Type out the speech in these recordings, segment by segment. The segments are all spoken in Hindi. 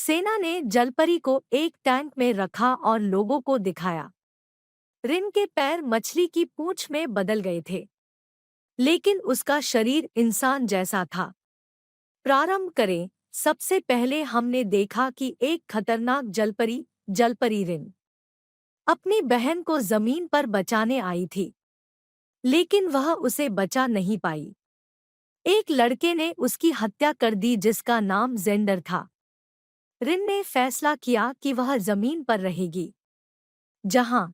सेना ने जलपरी को एक टैंक में रखा और लोगों को दिखाया। रिन के पैर मछली की पूंछ में बदल गए थे, लेकिन उसका शरीर इंसान जैसा था। प्रारंभ करें। सबसे पहले हमने देखा कि एक खतरनाक जलपरी रिन अपनी बहन को जमीन पर बचाने आई थी, लेकिन वह उसे बचा नहीं पाई। एक लड़के ने उसकी हत्या कर दी जिसका नाम जेंडर था। रिन ने फैसला किया कि वह जमीन पर रहेगी, जहां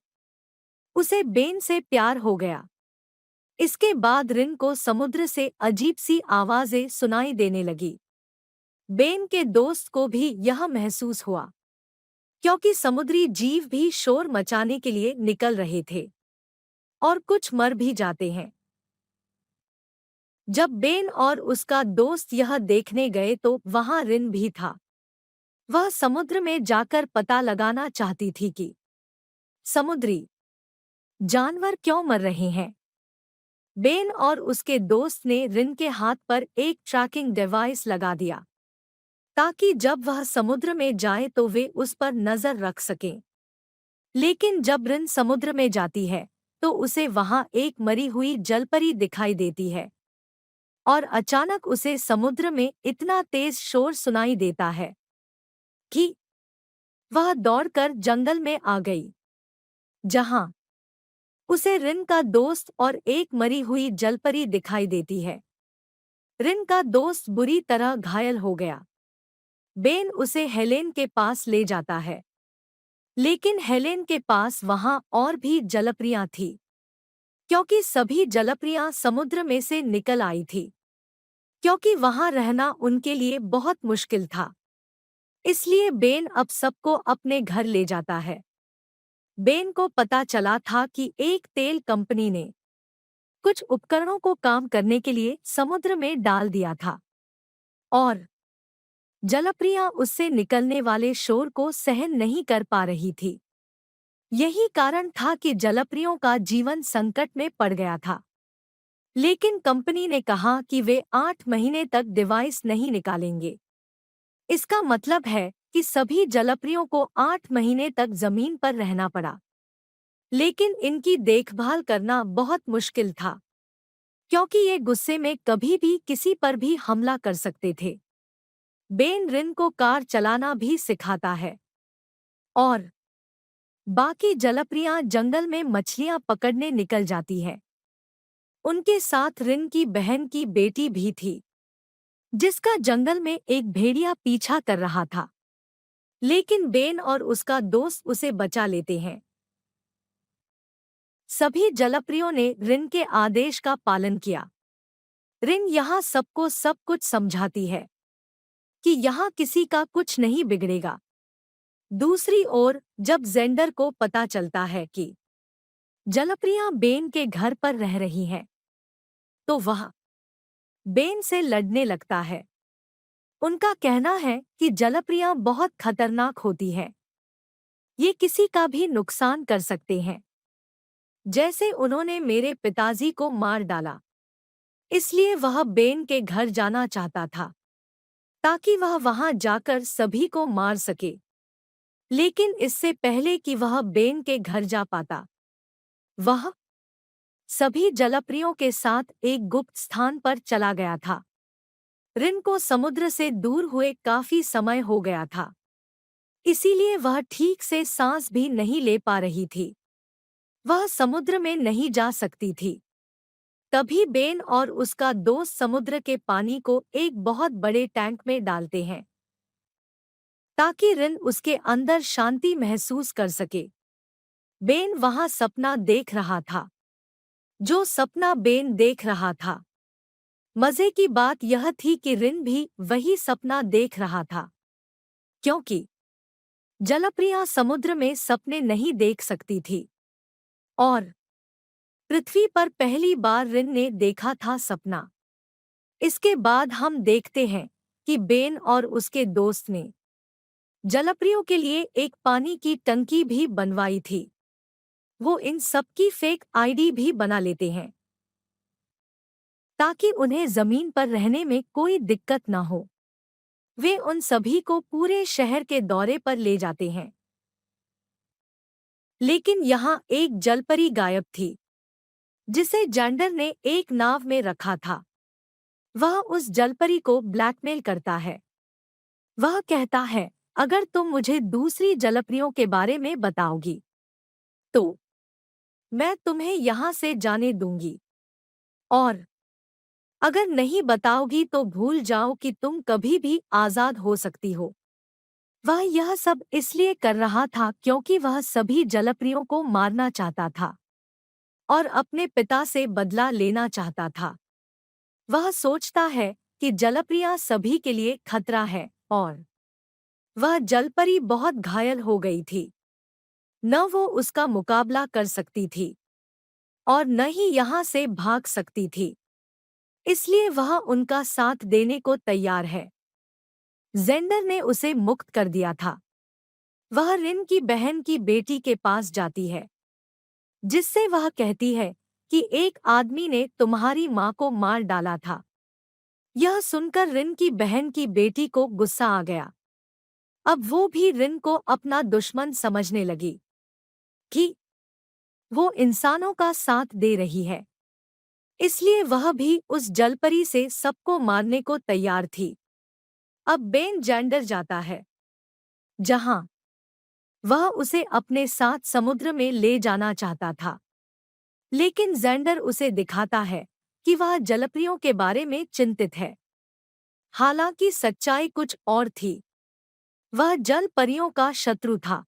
उसे बेन से प्यार हो गया। इसके बाद रिन को समुद्र से अजीब सी आवाजें सुनाई देने लगी। बेन के दोस्त को भी यह महसूस हुआ, क्योंकि समुद्री जीव भी शोर मचाने के लिए निकल रहे थे, और कुछ मर भी जाते हैं। जब बेन और उसका दोस्त यह देखने गए तो वहां रिन भी था। वह समुद्र में जाकर पता लगाना चाहती थी कि समुद्री जानवर क्यों मर रहे हैं। बेन और उसके दोस्त ने रिन के हाथ पर एक ट्रैकिंग डिवाइस लगा दिया, ताकि जब वह समुद्र में जाए तो वे उस पर नजर रख सकें। लेकिन जब रिन समुद्र में जाती है तो उसे वहां एक मरी हुई जलपरी दिखाई देती है, और अचानक उसे समुद्र में इतना तेज शोर सुनाई देता है कि वह दौड़कर जंगल में आ गई, जहां उसे रिन का दोस्त और एक मरी हुई जलपरी दिखाई देती है। रिन का दोस्त बुरी तरह घायल हो गया। बेन उसे हेलेन के पास ले जाता है, लेकिन हेलेन के पास वहां और भी जलपरियां थीं, क्योंकि सभी जलपरियां समुद्र में से निकल आई थी, क्योंकि वहां रहना उनके लिए बहुत मुश्किल था। इसलिए बेन अब सबको अपने घर ले जाता है। बेन को पता चला था कि एक तेल कंपनी ने कुछ उपकरणों को काम करने के लिए समुद्र में डाल दिया था, और जलप्रिया उससे निकलने वाले शोर को सहन नहीं कर पा रही थी। यही कारण था कि जलप्रियों का जीवन संकट में पड़ गया था। लेकिन कंपनी ने कहा कि वे 8 महीने तक डिवाइस नहीं निकालेंगे। इसका मतलब है कि सभी जलप्रियों को 8 महीने तक जमीन पर रहना पड़ा। लेकिन इनकी देखभाल करना बहुत मुश्किल था, क्योंकि ये गुस्से में कभी भी किसी पर भी हमला कर सकते थे। बेन रिन को कार चलाना भी सिखाता है, और बाकी जलप्रियां जंगल में मछलियां पकड़ने निकल जाती है। उनके साथ रिन की बहन की बेटी भी थी, जिसका जंगल में एक भेड़िया पीछा कर रहा था। लेकिन बेन और उसका दोस्त उसे बचा लेते हैं। सभी जलप्रियों ने रिन के आदेश का पालन किया। रिन यहाँ सबको सब कुछ समझाती है कि यहाँ किसी का कुछ नहीं बिगड़ेगा। दूसरी ओर जब जेंडर को पता चलता है कि जलप्रियां बेन के घर पर रह रही हैं, तो वह बेन से लड़ने लगता है। उनका कहना है कि जलप्रियां बहुत खतरनाक होती हैं। ये किसी का भी नुकसान कर सकते हैं, जैसे उन्होंने मेरे पिताजी को मार डाला। इसलिए वह बेन के घर जाना चाहता था, ताकि वह वहां जाकर सभी को मार सके। लेकिन इससे पहले कि वह बेन के घर जा पाता, वह सभी जलप्रियों के साथ एक गुप्त स्थान पर चला गया था। रिन को समुद्र से दूर हुए काफी समय हो गया था, इसीलिए वह ठीक से सांस भी नहीं ले पा रही थी। वह समुद्र में नहीं जा सकती थी। तभी बेन और उसका दोस्त समुद्र के पानी को एक बहुत बड़े टैंक में डालते हैं, ताकि रिन उसके अंदर शांति महसूस कर सके। बेन वहां सपना देख रहा था। जो सपना बेन देख रहा था, मजे की बात यह थी कि रिन भी वही सपना देख रहा था, क्योंकि जलप्रिया समुद्र में सपने नहीं देख सकती थी, और पृथ्वी पर पहली बार रिन ने देखा था सपना। इसके बाद हम देखते हैं कि बेन और उसके दोस्त ने जलप्रियों के लिए एक पानी की टंकी भी बनवाई थी। वो इन सब की फेक आईडी भी बना लेते हैं, ताकि उन्हें जमीन पर रहने में कोई दिक्कत न हो। वे उन सभी को पूरे शहर के दौरे पर ले जाते हैं। लेकिन यहाँ एक जलपरी गायब थी, जिसे जेंडर ने एक नाव में रखा था। वह उस जलपरी को ब्लैकमेल करता है। वह कहता है, अगर तुम मुझे दूसरी जलपरियों के बारे में बताओगी, तो मैं तुम्हें यहाँ से जाने दूंगी, और अगर नहीं बताओगी तो भूल जाओ कि तुम कभी भी आजाद हो सकती हो। वह यह सब इसलिए कर रहा था क्योंकि वह सभी जलपरियों को मारना चाहता था और अपने पिता से बदला लेना चाहता था। वह सोचता है कि जलप्रिया सभी के लिए खतरा है, और वह जलपरी बहुत घायल हो गई थी। न वो उसका मुकाबला कर सकती थी और न ही यहाँ से भाग सकती थी, इसलिए वह उनका साथ देने को तैयार है। जेंडर ने उसे मुक्त कर दिया था। वह रिन की बहन की बेटी के पास जाती है, जिससे वह कहती है कि एक आदमी ने तुम्हारी माँ को मार डाला था। यह सुनकर रिन की बहन की बेटी को गुस्सा आ गया। अब वो भी रिन को अपना दुश्मन समझने लगी कि वो इंसानों का साथ दे रही है, इसलिए वह भी उस जलपरी से सबको मारने को तैयार थी। अब बेन जेंडर जाता है, जहां वह उसे अपने साथ समुद्र में ले जाना चाहता था, लेकिन जेंडर उसे दिखाता है कि वह जलपरियों के बारे में चिंतित है। हालांकि सच्चाई कुछ और थी। वह जल परियों का शत्रु था।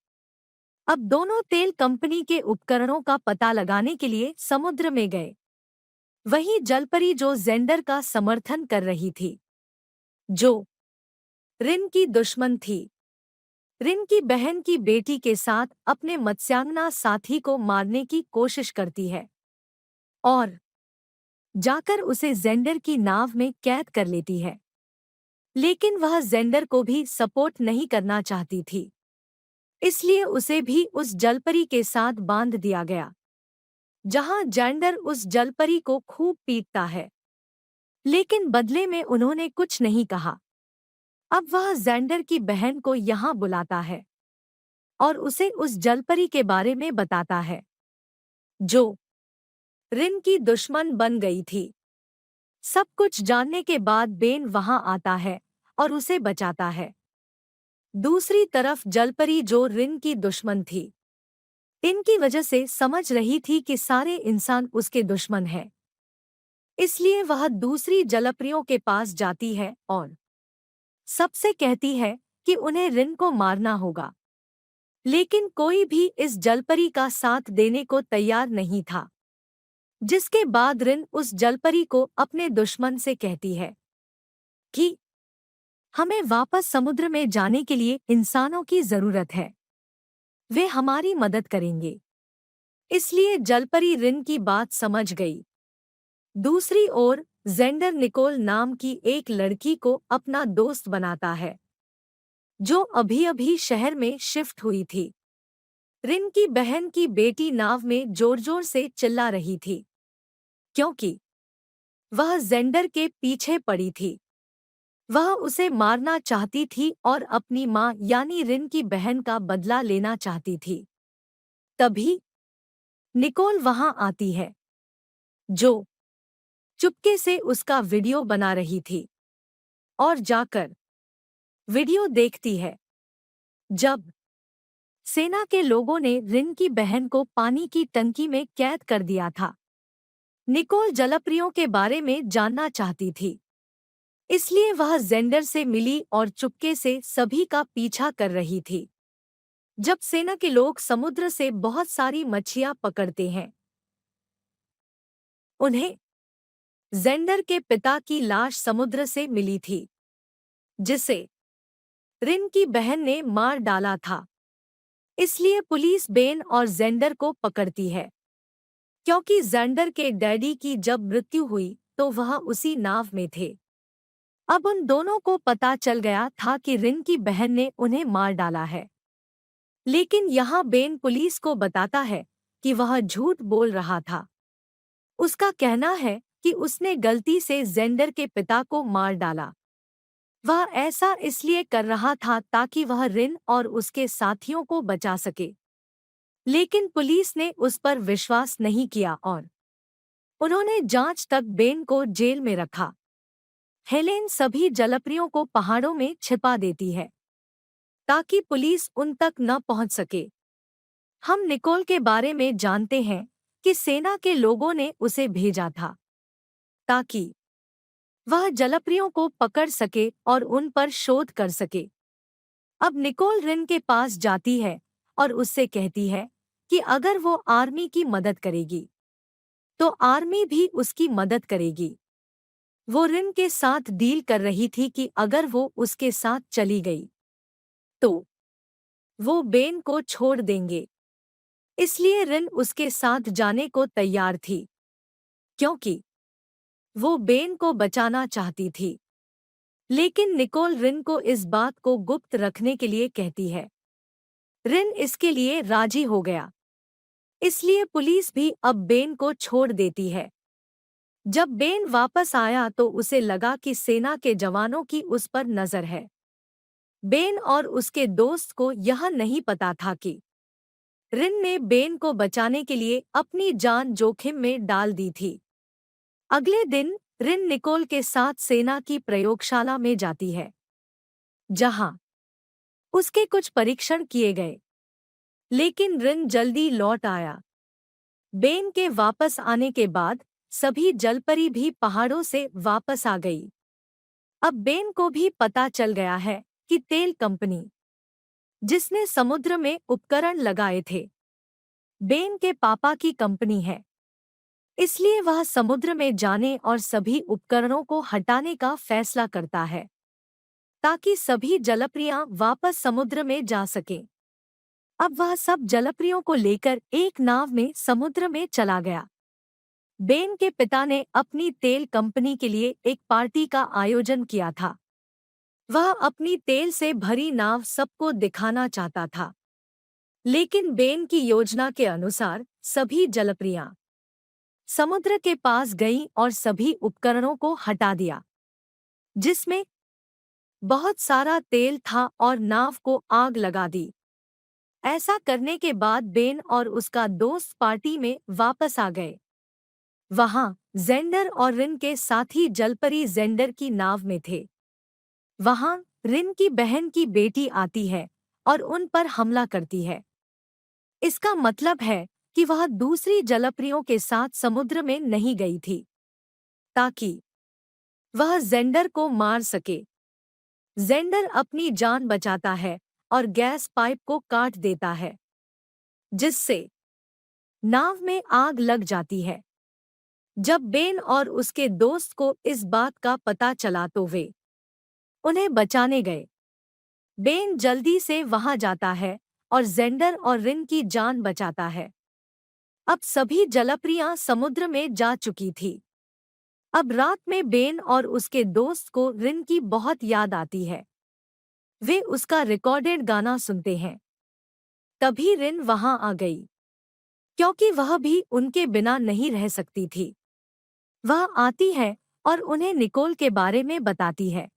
अब दोनों तेल कंपनी के उपकरणों का पता लगाने के लिए समुद्र में गए। वही जलपरी जो जेंडर का समर्थन कर रही थी, जो रिन की दुश्मन थी, रिन की बहन की बेटी के साथ अपने मत्स्यांगना साथी को मारने की कोशिश करती है और जाकर उसे जेंडर की नाव में कैद कर लेती है। लेकिन वह जेंडर को भी सपोर्ट नहीं करना चाहती थी, इसलिए उसे भी उस जलपरी के साथ बांध दिया गया, जहां जेंडर उस जलपरी को खूब पीटता है। लेकिन बदले में उन्होंने कुछ नहीं कहा। अब वह जेंडर की बहन को यहाँ बुलाता है और उसे उस जलपरी के बारे में बताता है, जो रिन की दुश्मन बन गई थी। सब कुछ जानने के बाद बेन वहां आता है और उसे बचाता है। दूसरी तरफ जलपरी, जो रिन की दुश्मन थी, इनकी वजह से समझ रही थी कि सारे इंसान उसके दुश्मन हैं। इसलिए वह दूसरी जलपरियों के पास जाती है और सबसे कहती है कि उन्हें रिन को मारना होगा। लेकिन कोई भी इस जलपरी का साथ देने को तैयार नहीं था, जिसके बाद रिन उस जलपरी को अपने दुश्मन से कहती है कि हमें वापस समुद्र में जाने के लिए इंसानों की जरूरत है। वे हमारी मदद करेंगे। इसलिए जलपरी रिन की बात समझ गई। दूसरी ओर जेंडर निकोल नाम की एक लड़की को अपना दोस्त बनाता है, जो अभी-अभी शहर में शिफ्ट हुई थी। रिन की बहन की बेटी नाव में जोर-जोर से चिल्ला रही थी, क्योंकि वह जेंडर के पीछे पड़ी थी। वह उसे मारना चाहती थी और अपनी माँ यानी रिन की बहन का बदला लेना चाहती थी। तभी निकोल वहां आती है, जो चुपके से उसका वीडियो बना रही थी, और जाकर वीडियो देखती है जब सेना के लोगों ने रिन की बहन को पानी की टंकी में कैद कर दिया था। निकोल जलपरियों के बारे में जानना चाहती थी, इसलिए वह जेंडर से मिली और चुपके से सभी का पीछा कर रही थी। जब सेना के लोग समुद्र से बहुत सारी मछलियां पकड़ते हैं, उन्हें जेंडर के पिता की लाश समुद्र से मिली थी, जिसे रिन की बहन ने मार डाला था। इसलिए पुलिस बेन और जेंडर को पकड़ती है, क्योंकि जेंडर के डैडी की जब मृत्यु हुई तो वह उसी नाव में थे। अब उन दोनों को पता चल गया था कि रिन की बहन ने उन्हें मार डाला है। लेकिन यहाँ बेन पुलिस को बताता है कि वह झूठ बोल रहा था। उसका कहना है कि उसने गलती से जेंडर के पिता को मार डाला। वह ऐसा इसलिए कर रहा था ताकि वह रिन और उसके साथियों को बचा सके। लेकिन पुलिस ने उस पर विश्वास नहीं किया और उन्होंने जांच तक बेन को जेल में रखा। हेलेन सभी जलप्रियों को पहाड़ों में छिपा देती है ताकि पुलिस उन तक न पहुंच सके। हम निकोल के बारे में जानते हैं कि सेना के लोगों ने उसे भेजा था ताकि वह जलप्रियों को पकड़ सके और उन पर शोध कर सके। अब निकोल रिन के पास जाती है और उससे कहती है कि अगर वो आर्मी की मदद करेगी तो आर्मी भी उसकी मदद करेगी। वो रिन के साथ डील कर रही थी कि अगर वो उसके साथ चली गई तो वो बेन को छोड़ देंगे। इसलिए रिन उसके साथ जाने को तैयार थी क्योंकि वो बेन को बचाना चाहती थी। लेकिन निकोल रिन को इस बात को गुप्त रखने के लिए कहती है। रिन इसके लिए राजी हो गया। इसलिए पुलिस भी अब बेन को छोड़ देती है। जब बेन वापस आया तो उसे लगा कि सेना के जवानों की उस पर नजर है। बेन और उसके दोस्त को यह नहीं पता था कि रिन ने बेन को बचाने के लिए अपनी जान जोखिम में डाल दी थी। अगले दिन रिन निकोल के साथ सेना की प्रयोगशाला में जाती है जहां उसके कुछ परीक्षण किए गए। लेकिन रिन जल्दी लौट आया। बेन के वापस आने के बाद सभी जलपरी भी पहाड़ों से वापस आ गई। अब बेन को भी पता चल गया है कि तेल कंपनी जिसने समुद्र में उपकरण लगाए थे बेन के पापा की कंपनी है। इसलिए वह समुद्र में जाने और सभी उपकरणों को हटाने का फैसला करता है ताकि सभी जलप्रियां वापस समुद्र में जा सकें। अब वह सब जलप्रियों को लेकर एक नाव में समुद्र में चला गया। बेन के पिता ने अपनी तेल कंपनी के लिए एक पार्टी का आयोजन किया था। वह अपनी तेल से भरी नाव सबको दिखाना चाहता था। लेकिन बेन की योजना के अनुसार सभी जलप्रियां समुद्र के पास गईं और सभी उपकरणों को हटा दिया जिसमें बहुत सारा तेल था और नाव को आग लगा दी। ऐसा करने के बाद बेन और उसका दोस्त पार्टी में वापस आ गए। वहां जेंडर और रिन के साथी जलपरी जेंडर की नाव में थे। वहां रिन की बहन की बेटी आती है और उन पर हमला करती है। इसका मतलब है कि वह दूसरी जलप्रियों के साथ समुद्र में नहीं गई थी ताकि वह जेंडर को मार सके। जेंडर अपनी जान बचाता है और गैस पाइप को काट देता है जिससे नाव में आग लग जाती है। जब बेन और उसके दोस्त को इस बात का पता चला तो वे उन्हें बचाने गए। बेन जल्दी से वहां जाता है और जेंडर और रिन की जान बचाता है। अब सभी जलप्रियां समुद्र में जा चुकी थी। अब रात में बेन और उसके दोस्त को रिन की बहुत याद आती है। वे उसका रिकॉर्डेड गाना सुनते हैं। तभी रिन वहां आ गई क्योंकि वह भी उनके बिना नहीं रह सकती थी। वह आती है और उन्हें निकोल के बारे में बताती है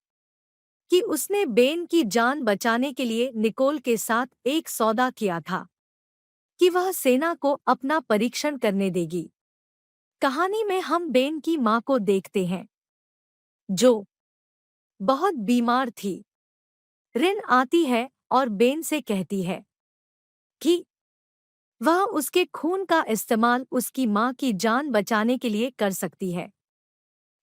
कि उसने बेन की जान बचाने के लिए निकोल के साथ एक सौदा किया था कि वह सेना को अपना परीक्षण करने देगी। कहानी में हम बेन की मां को देखते हैं जो बहुत बीमार थी। रिन आती है और बेन से कहती है कि वह उसके खून का इस्तेमाल उसकी मां की जान बचाने के लिए कर सकती है।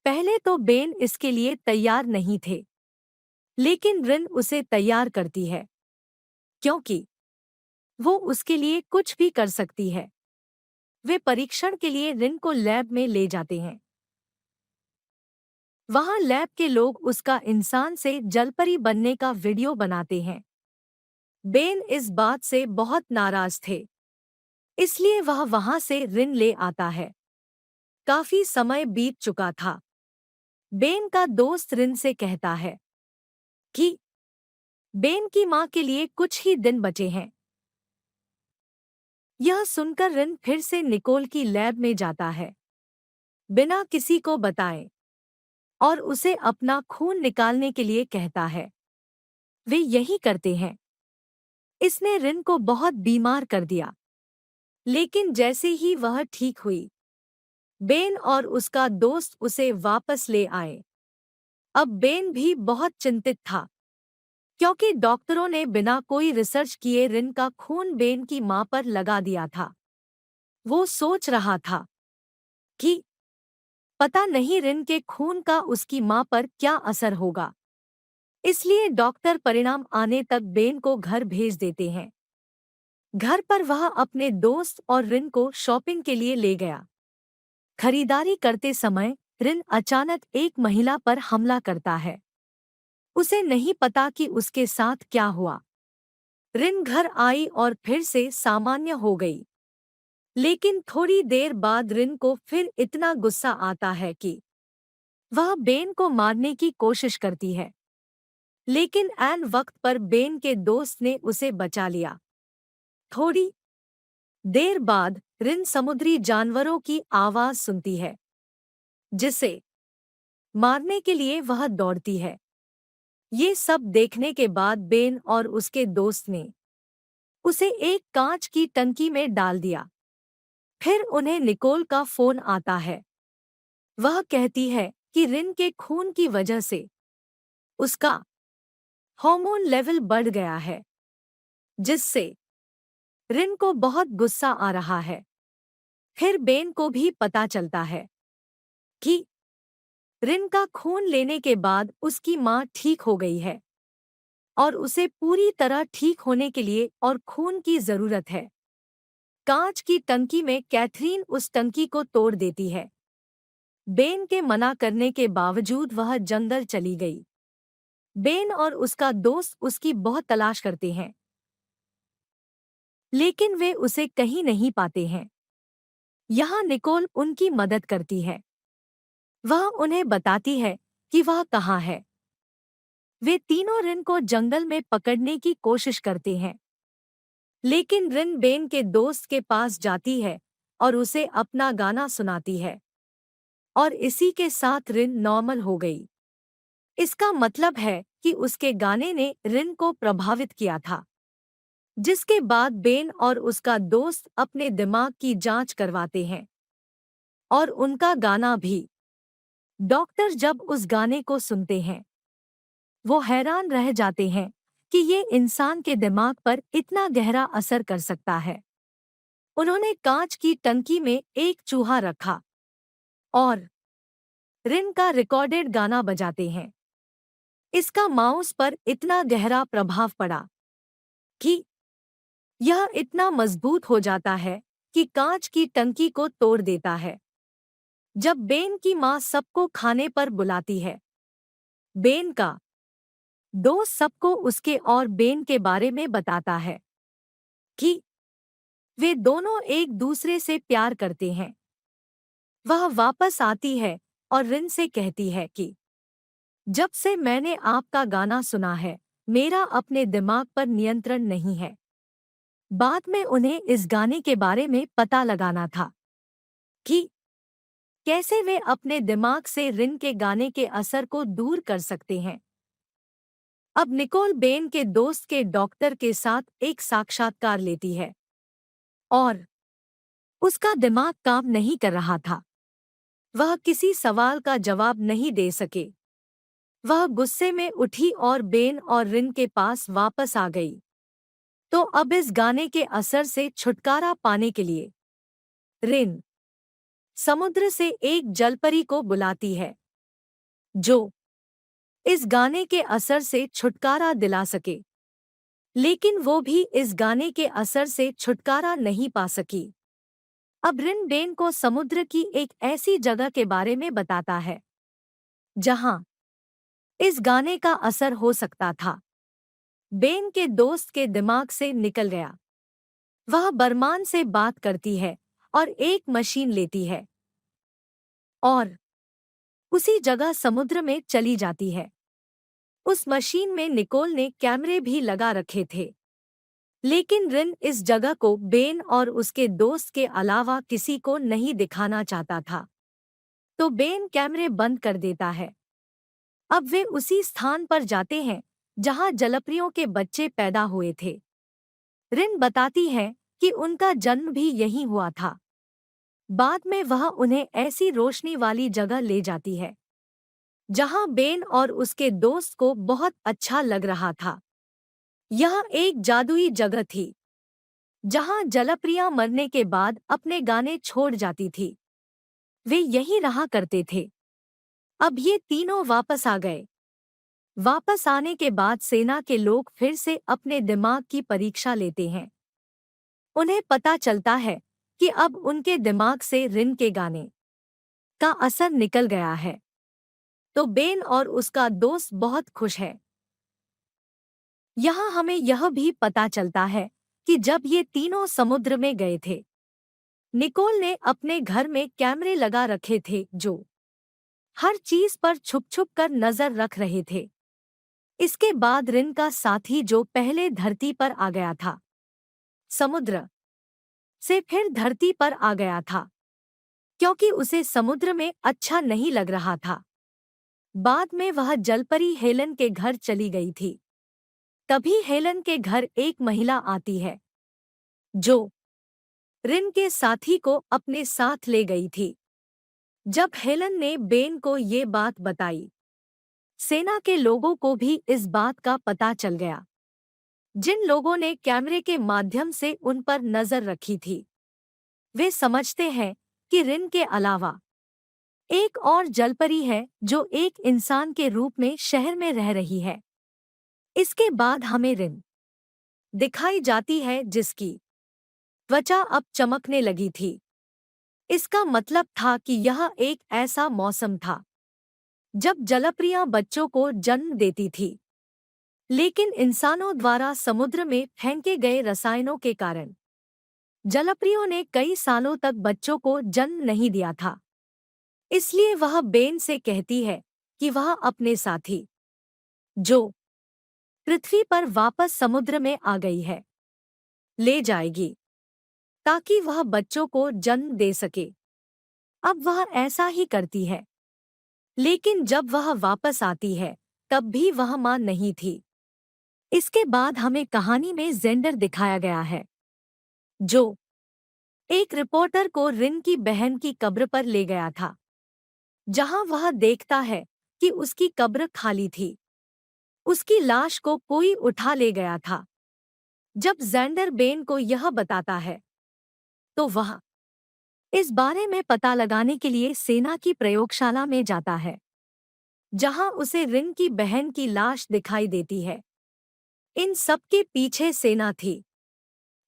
पहले तो बेन इसके लिए तैयार नहीं थे, लेकिन रिन उसे तैयार करती है क्योंकि वो उसके लिए कुछ भी कर सकती है। वे परीक्षण के लिए रिन को लैब में ले जाते हैं। वहां लैब के लोग उसका इंसान से जलपरी बनने का वीडियो बनाते हैं। बेन इस बात से बहुत नाराज थे, इसलिए वह वहां से रिन ले आता है। काफी समय बीत चुका था। बेन का दोस्त रिन से कहता है कि बेन की मां के लिए कुछ ही दिन बचे हैं। यह सुनकर रिन फिर से निकोल की लैब में जाता है बिना किसी को बताए और उसे अपना खून निकालने के लिए कहता है। वे यही करते हैं। इसने रिन को बहुत बीमार कर दिया। लेकिन जैसे ही वह ठीक हुई, बेन और उसका दोस्त उसे वापस ले आए। अब बेन भी बहुत चिंतित था, क्योंकि डॉक्टरों ने बिना कोई रिसर्च किए रिन का खून बेन की मां पर लगा दिया था। वो सोच रहा था कि पता नहीं रिन के खून का उसकी मां पर क्या असर होगा। इसलिए डॉक्टर परिणाम आने तक बेन को घर भेज देते हैं। घर पर वह अपने दोस्त और रिन को शॉपिंग के लिए ले गया। खरीदारी करते समय रिन अचानक एक महिला पर हमला करता है। उसे नहीं पता कि उसके साथ क्या हुआ। रिन घर आई और फिर से सामान्य हो गई। लेकिन थोड़ी देर बाद रिन को फिर इतना गुस्सा आता है कि वह बेन को मारने की कोशिश करती है। लेकिन ऐन वक्त पर बेन के दोस्त ने उसे बचा लिया। थोड़ी देर बाद रिन समुद्री जानवरों की आवाज सुनती है, जिसे मारने के लिए वह दौड़ती है। ये सब देखने के बाद बेन और उसके दोस्त ने उसे एक कांच की टंकी में डाल दिया। फिर उन्हें निकोल का फोन आता है। वह कहती है कि रिन के खून की वजह से उसका हार्मोन लेवल बढ़ गया है, जिससे रिन को बहुत गुस्सा आ रहा है। फिर बेन को भी पता चलता है कि रिन का खून लेने के बाद उसकी मां ठीक हो गई है और उसे पूरी तरह ठीक होने के लिए और खून की जरूरत है। कांच की टंकी में कैथरीन उस टंकी को तोड़ देती है। बेन के मना करने के बावजूद वह जंगल चली गई। बेन और उसका दोस्त उसकी बहुत तलाश करते हैं, लेकिन वे उसे कहीं नहीं पाते हैं। यहाँ निकोल उनकी मदद करती है। वह उन्हें बताती है कि वह कहाँ है। वे तीनों रिन को जंगल में पकड़ने की कोशिश करते हैं, लेकिन रिन बेन के दोस्त के पास जाती है और उसे अपना गाना सुनाती है, और इसी के साथ रिन नॉर्मल हो गई। इसका मतलब है कि उसके गाने ने रिन को प्रभावित किया था। जिसके बाद बेन और उसका दोस्त अपने दिमाग की जांच करवाते हैं, और उनका गाना भी। डॉक्टर जब उस गाने को सुनते हैं, वो हैरान रह जाते हैं कि ये इंसान के दिमाग पर इतना गहरा असर कर सकता है। उन्होंने कांच की टंकी में एक चूहा रखा और रिन का रिकॉर्डेड गाना बजाते हैं। इसका माउस पर इतना गहरा प्रभाव पड़ा कि यह इतना मजबूत हो जाता है कि कांच की टंकी को तोड़ देता है। जब बेन की मां सबको खाने पर बुलाती है, बेन का दोस्त सबको उसके और बेन के बारे में बताता है कि वे दोनों एक दूसरे से प्यार करते हैं। वह वापस आती है और रिन से कहती है कि जब से मैंने आपका गाना सुना है, मेरा अपने दिमाग पर नियंत्रण नहीं है। बाद में उन्हें इस गाने के बारे में पता लगाना था कि कैसे वे अपने दिमाग से रिन के गाने के असर को दूर कर सकते हैं। अब निकोल बेन के दोस्त के डॉक्टर के साथ एक साक्षात्कार लेती है और उसका दिमाग काम नहीं कर रहा था। वह किसी सवाल का जवाब नहीं दे सके। वह गुस्से में उठी और बेन और रिन के पास वापस आ गई। तो अब इस गाने के असर से छुटकारा पाने के लिए रिन समुद्र से एक जलपरी को बुलाती है, जो इस गाने के असर से छुटकारा दिला सके। लेकिन वो भी इस गाने के असर से छुटकारा नहीं पा सकी। अब रिन बेन को समुद्र की एक ऐसी जगह के बारे में बताता है जहां इस गाने का असर हो सकता था। बेन के दोस्त के दिमाग से निकल गया। वह बरमान से बात करती है और एक मशीन लेती है और उसी जगह समुद्र में चली जाती है। उस मशीन में निकोल ने कैमरे भी लगा रखे थे, लेकिन रिन इस जगह को बेन और उसके दोस्त के अलावा किसी को नहीं दिखाना चाहता था। तो बेन कैमरे बंद कर देता है। अब वे उसी स्थान पर जाते हैं जहां जलप्रियों के बच्चे पैदा हुए थे। रिन बताती है कि उनका जन्म भी यहीं हुआ था। बाद में वह उन्हें ऐसी रोशनी वाली जगह ले जाती है जहां बेन और उसके दोस्त को बहुत अच्छा लग रहा था। यह एक जादुई जगह थी जहां जलप्रिया मरने के बाद अपने गाने छोड़ जाती थी। वे यहीं रहा करते थे। अब ये तीनों वापस आ गए। वापस आने के बाद सेना के लोग फिर से अपने दिमाग की परीक्षा लेते हैं। उन्हें पता चलता है कि अब उनके दिमाग से रिन के गाने का असर निकल गया है। तो बेन और उसका दोस्त बहुत खुश है। यहाँ हमें यह भी पता चलता है कि जब ये तीनों समुद्र में गए थे, निकोल ने अपने घर में कैमरे लगा रखे थे जो हर चीज पर छुप छुप कर नजर रख रहे थे। इसके बाद रिन का साथी जो पहले धरती पर आ गया था, समुद्र से फिर धरती पर आ गया था क्योंकि उसे समुद्र में अच्छा नहीं लग रहा था। बाद में वह जलपरी हेलन के घर चली गई थी। तभी हेलन के घर एक महिला आती है जो रिन के साथी को अपने साथ ले गई थी। जब हेलन ने बेन को ये बात बताई, सेना के लोगों को भी इस बात का पता चल गया। जिन लोगों ने कैमरे के माध्यम से उन पर नजर रखी थी, वे समझते हैं कि रिन के अलावा एक और जलपरी है जो एक इंसान के रूप में शहर में रह रही है। इसके बाद हमें रिन दिखाई जाती है जिसकी त्वचा अब चमकने लगी थी। इसका मतलब था कि यह एक ऐसा मौसम था जब जलप्रियां बच्चों को जन्म देती थी, लेकिन इंसानों द्वारा समुद्र में फेंके गए रसायनों के कारण जलप्रियों ने कई सालों तक बच्चों को जन्म नहीं दिया था। इसलिए वह बेन से कहती है कि वह अपने साथी जो पृथ्वी पर वापस समुद्र में आ गई है ले जाएगी ताकि वह बच्चों को जन्म दे सके। अब वह ऐसा ही करती है, लेकिन जब वह वापस आती है तब भी वह मां नहीं थी। इसके बाद हमें कहानी में जेंडर दिखाया गया है जो एक रिपोर्टर को रिन की बहन की कब्र पर ले गया था, जहां वह देखता है कि उसकी कब्र खाली थी। उसकी लाश को कोई उठा ले गया था। जब जेंडर बेन को यह बताता है तो वह इस बारे में पता लगाने के लिए सेना की प्रयोगशाला में जाता है, जहां उसे रिन की बहन की लाश दिखाई देती है। इन सब के पीछे सेना थी।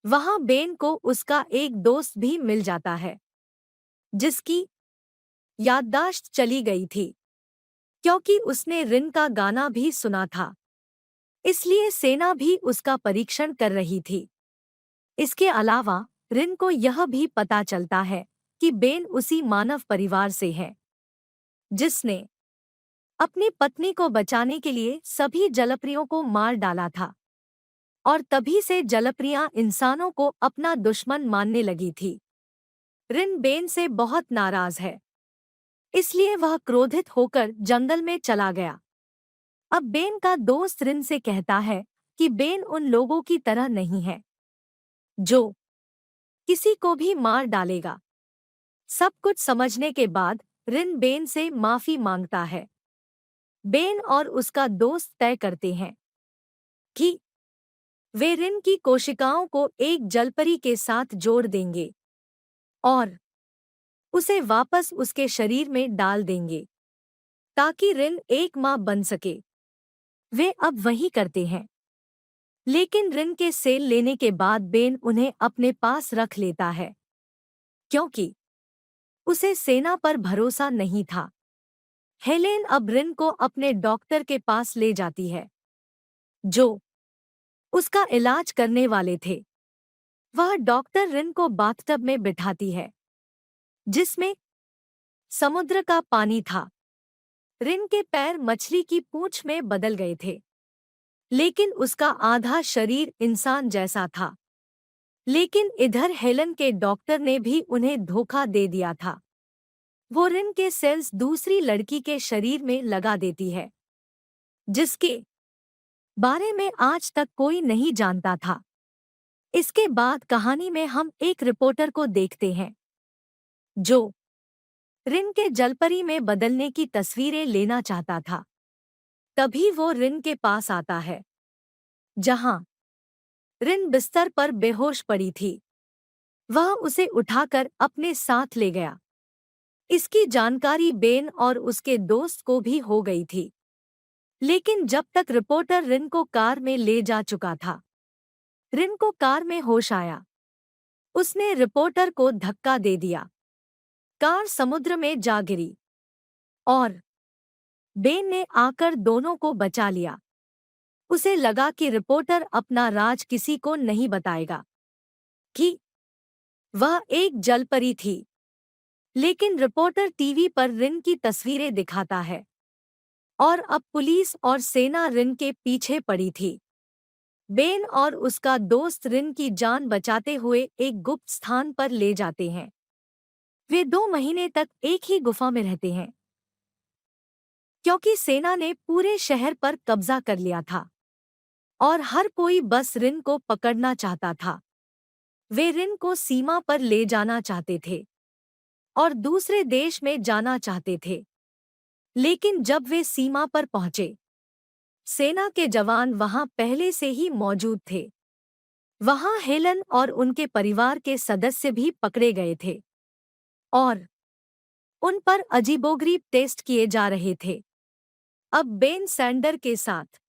वहां बेन को उसका एक दोस्त भी मिल जाता है जिसकी याददाश्त चली गई थी क्योंकि उसने रिन का गाना भी सुना था। इसलिए सेना भी उसका परीक्षण कर रही थी। इसके अलावा रिन को यह भी पता चलता है कि बेन उसी मानव परिवार से है जिसने अपनी पत्नी को बचाने के लिए सभी जलप्रियों को मार डाला था, और तभी से जलप्रियां इंसानों को अपना दुश्मन मानने लगी थी। रिन बेन से बहुत नाराज है, इसलिए वह क्रोधित होकर जंगल में चला गया। अब बेन का दोस्त रिन से कहता है कि बेन उन लोगों की तरह नहीं है जो किसी को भी मार डालेगा। सब कुछ समझने के बाद रिन बेन से माफी मांगता है। बेन और उसका दोस्त तय करते हैं कि वे रिन की कोशिकाओं को एक जलपरी के साथ जोड़ देंगे और उसे वापस उसके शरीर में डाल देंगे ताकि रिन एक मां बन सके। वे अब वही करते हैं, लेकिन रिन के सेल लेने के बाद बेन उन्हें अपने पास रख लेता है क्योंकि उसे सेना पर भरोसा नहीं था। हेलेन अब रिन को अपने डॉक्टर के पास ले जाती है जो उसका इलाज करने वाले थे। वह डॉक्टर रिन को बाथटब में बिठाती है जिसमें समुद्र का पानी था। रिन के पैर मछली की पूंछ में बदल गए थे, लेकिन उसका आधा शरीर इंसान जैसा था। लेकिन इधर हेलन के डॉक्टर ने भी उन्हें धोखा दे दिया था। वो रिन के सेल्स दूसरी लड़की के शरीर में लगा देती है जिसके बारे में आज तक कोई नहीं जानता था। इसके बाद कहानी में हम एक रिपोर्टर को देखते हैं जो रिन के जलपरी में बदलने की तस्वीरें लेना चाहता था। तभी वो रिन के पास आता है, जहां रिन बिस्तर पर बेहोश पड़ी थी। वह उसे उठाकर अपने साथ ले गया। इसकी जानकारी बेन और उसके दोस्त को भी हो गई थी, लेकिन जब तक रिपोर्टर रिन को कार में ले जा चुका था, रिन को कार में होश आया। उसने रिपोर्टर को धक्का दे दिया। कार समुद्र में जा गिरी और बेन ने आकर दोनों को बचा लिया। उसे लगा कि रिपोर्टर अपना राज किसी को नहीं बताएगा कि वह एक जलपरी थी, लेकिन रिपोर्टर टीवी पर रिन की तस्वीरें दिखाता है और अब पुलिस और सेना रिन के पीछे पड़ी थी। बेन और उसका दोस्त रिन की जान बचाते हुए एक गुप्त स्थान पर ले जाते हैं। वे 2 महीने तक एक ही गुफा में रहते हैं, क्योंकि सेना ने पूरे शहर पर कब्जा कर लिया था और हर कोई बस रिन को पकड़ना चाहता था। वे रिन को सीमा पर ले जाना चाहते थे और दूसरे देश में जाना चाहते थे, लेकिन जब वे सीमा पर पहुंचे, सेना के जवान वहां पहले से ही मौजूद थे। वहां हेलन और उनके परिवार के सदस्य भी पकड़े गए थे और उन पर अजीबोगरीब टेस्ट किए जा रहे थे। अब बेन सैंडर के साथ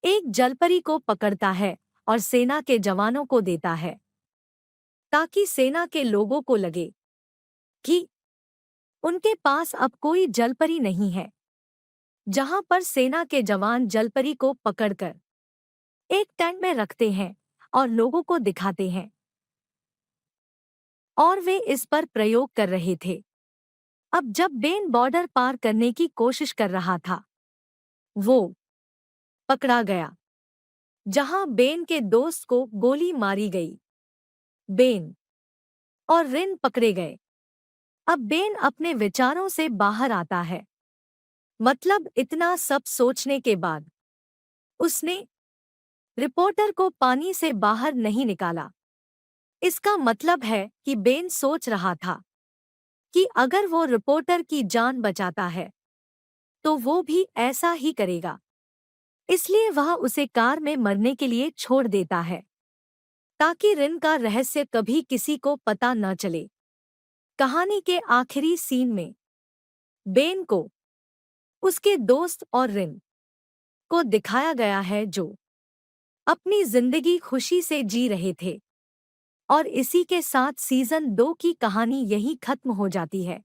एक जलपरी को पकड़ता है और सेना के जवानों को देता है, ताकि सेना के लोगों को लगे कि उनके पास अब कोई जलपरी नहीं है। जहां पर सेना के जवान जलपरी को पकड़कर एक टैंक में रखते हैं और लोगों को दिखाते हैं, और वे इस पर प्रयोग कर रहे थे। अब जब बेन बॉर्डर पार करने की कोशिश कर रहा था, वो पकड़ा गया, जहां बेन के दोस्त को गोली मारी गई। बेन और रिन पकड़े गए। अब बेन अपने विचारों से बाहर आता है। मतलब इतना सब सोचने के बाद उसने रिपोर्टर को पानी से बाहर नहीं निकाला। इसका मतलब है कि बेन सोच रहा था कि अगर वो रिपोर्टर की जान बचाता है तो वो भी ऐसा ही करेगा। इसलिए वह उसे कार में मरने के लिए छोड़ देता है, ताकि रिन का रहस्य कभी किसी को पता न चले। कहानी के आखिरी सीन में बेन को उसके दोस्त और रिन को दिखाया गया है, जो अपनी जिंदगी खुशी से जी रहे थे। और इसी के साथ सीजन 2 की कहानी यहीं खत्म हो जाती है।